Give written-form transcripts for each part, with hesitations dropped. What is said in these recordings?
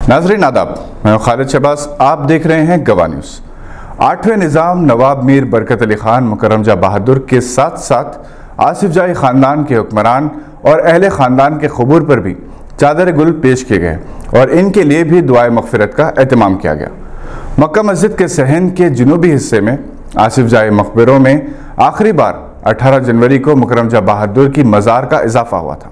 नाज़रीन आदाब, मैं खालिद शहबाज, आप देख रहे हैं गवाह न्यूज़। 8वें निज़ाम नवाब मीर बरकत अली खान मुकर्रम जहाँ बहादुर के साथ साथ आसिफ जाही ख़ानदान के हुक्मरान और अहले ख़ानदान के क़बूर पर भी चादर गुल पेश किए गए और इनके लिए भी दुआए मग़फ़िरत का एहतमाम किया गया। मक्का मस्जिद के सहन के जनूबी हिस्से में आसिफ जाही मकबरों में आखिरी बार 18 जनवरी को मुकर्रम जहाँ बहादुर की मज़ार का इजाफ़ा हुआ था।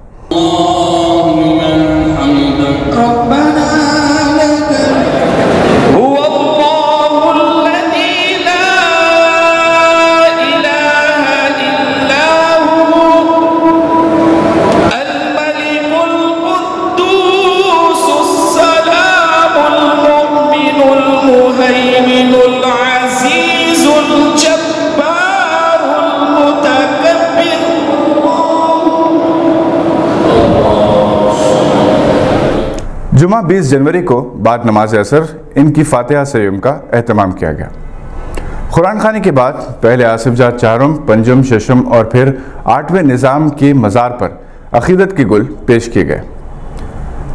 जुमा 20 जनवरी को बाद नमाज असर इनकी फातिहा सय्युम का एहतमाम किया गया। कुरान खानी के बाद पहले आसिफ जाह चारुम, पंजुम, शशम और फिर 8वें निज़ाम की मज़ार पर अक़ीदत के गुल पेश किए गए।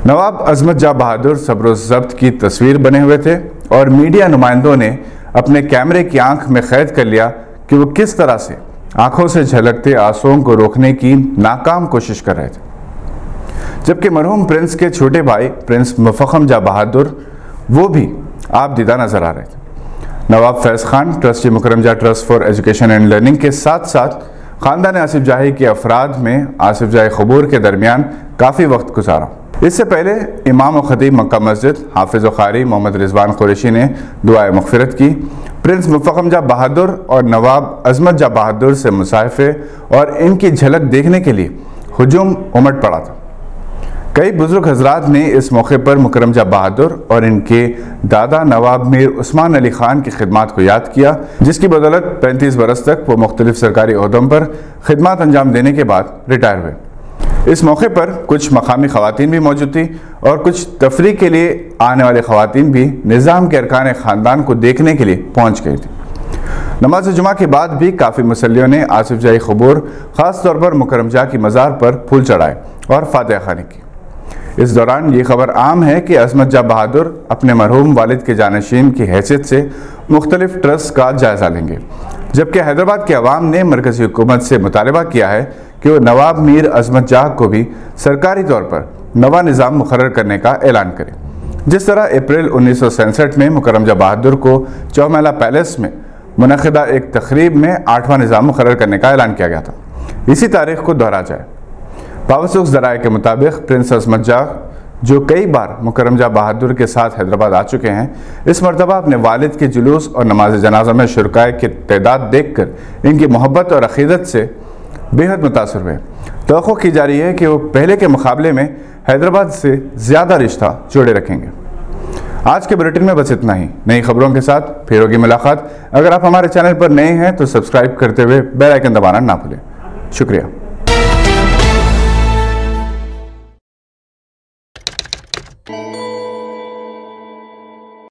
नवाब अज़मत जाह बहादुर सब्र ज़ब्त की तस्वीर बने हुए थे और मीडिया नुमाइंदों ने अपने कैमरे की आंख में कैद कर लिया कि वो किस तरह से आंखों से झलकते आंसुओं को रोकने की नाकाम कोशिश कर रहे थे, जबकि मरहूम प्रिंस के छोटे भाई प्रिंस मुफ़ख्खम जाह बहादुर वो भी आप दीदा नजर आ रहे थे। Nawab Faiz Khan trustee Mukarram Jah trust for education and learning के साथ साथ ख़ानदान आसिफ जाही के अफराद में आसिफ जाही क़बूर के दरमियान काफ़ी वक्त गुजारा। इससे पहले इमाम और ख़तीब मक्का मस्जिद हाफिज़ व क़ारी मोहम्मद रिजवान कुरैशी ने दुआए मग़फ़िरत की। प्रिंस मुफ़ख्खम जाह बहादुर और नवाब अज़मत जाह बहादुर से मुसाहिफ़े और इनकी झलक देखने के लिए हुजूम उमड़ पड़ा था। कई बुजुर्ग हजरात ने इस मौके पर मुकर्रम जाह बहादुर और इनके दादा नवाब मीर उस्मान अली खान की खिदमत को याद किया, जिसकी बदौलत 35 बरस तक वो मुख्तलिफ सरकारी ओहदों पर खिदमत अंजाम देने के बाद रिटायर हुए। इस मौके पर कुछ मकामी ख़वातीन भी मौजूद थी और कुछ तफरीह के लिए आने वाले ख़वातीन भी निज़ाम के अरकान ख़ानदान को देखने के लिए पहुँच गई थी। नमाज जुमा के बाद भी काफ़ी मुसल्लियों ने आसिफ जाही क़बूर ख़ास तौर पर मुकर्रम जाह की मज़ार पर फूल चढ़ाए और फातिहा ख़ानी की। इस दौरान ये खबर आम है कि अज़मत जाह बहादुर अपने मरहूम वालिद के जानशीन की हैसियत से मुख्तलिफ ट्रस्ट का जायज़ा लेंगे, जबकि हैदराबाद के अवाम ने मरकज़ी हुकूमत से मुतालबा किया है कि वो नवाब मीर अज़मत जाह को भी सरकारी तौर पर नवा निज़ाम मुकर्रर करने का ऐलान करे, जिस तरह अप्रैल 1967 में मुकर्रम जाह बहादुर को चौमहला पैलेस में मुनक़िदा एक तक़रीब में 8वां निज़ाम मुकर्रर करने का ऐलान किया गया था। इसी तारीख को दोहरा जाए। बावसूख ज़राए के मुताबिक प्रिंस अज़मत जाह, जो कई बार मुकर्रम जाह बहादुर के साथ हैदराबाद आ चुके हैं, इस मरतबा अपने वालिद के जुलूस और नमाज जनाजा में शुरकाए की तादाद देख कर इनकी मोहब्बत और अक़ीदत से बेहद मुतासर हुए। तवक्को की जा रही है कि वो पहले के मुकाबले में हैदराबाद से ज़्यादा रिश्ता जोड़े रखेंगे। आज के बुलेटिन में बस इतना ही। नई खबरों के साथ फिर होगी मुलाकात। अगर आप हमारे चैनल पर नए हैं तो सब्सक्राइब करते हुए बेल आइकन दबाना ना भूलें। शुक्रिया।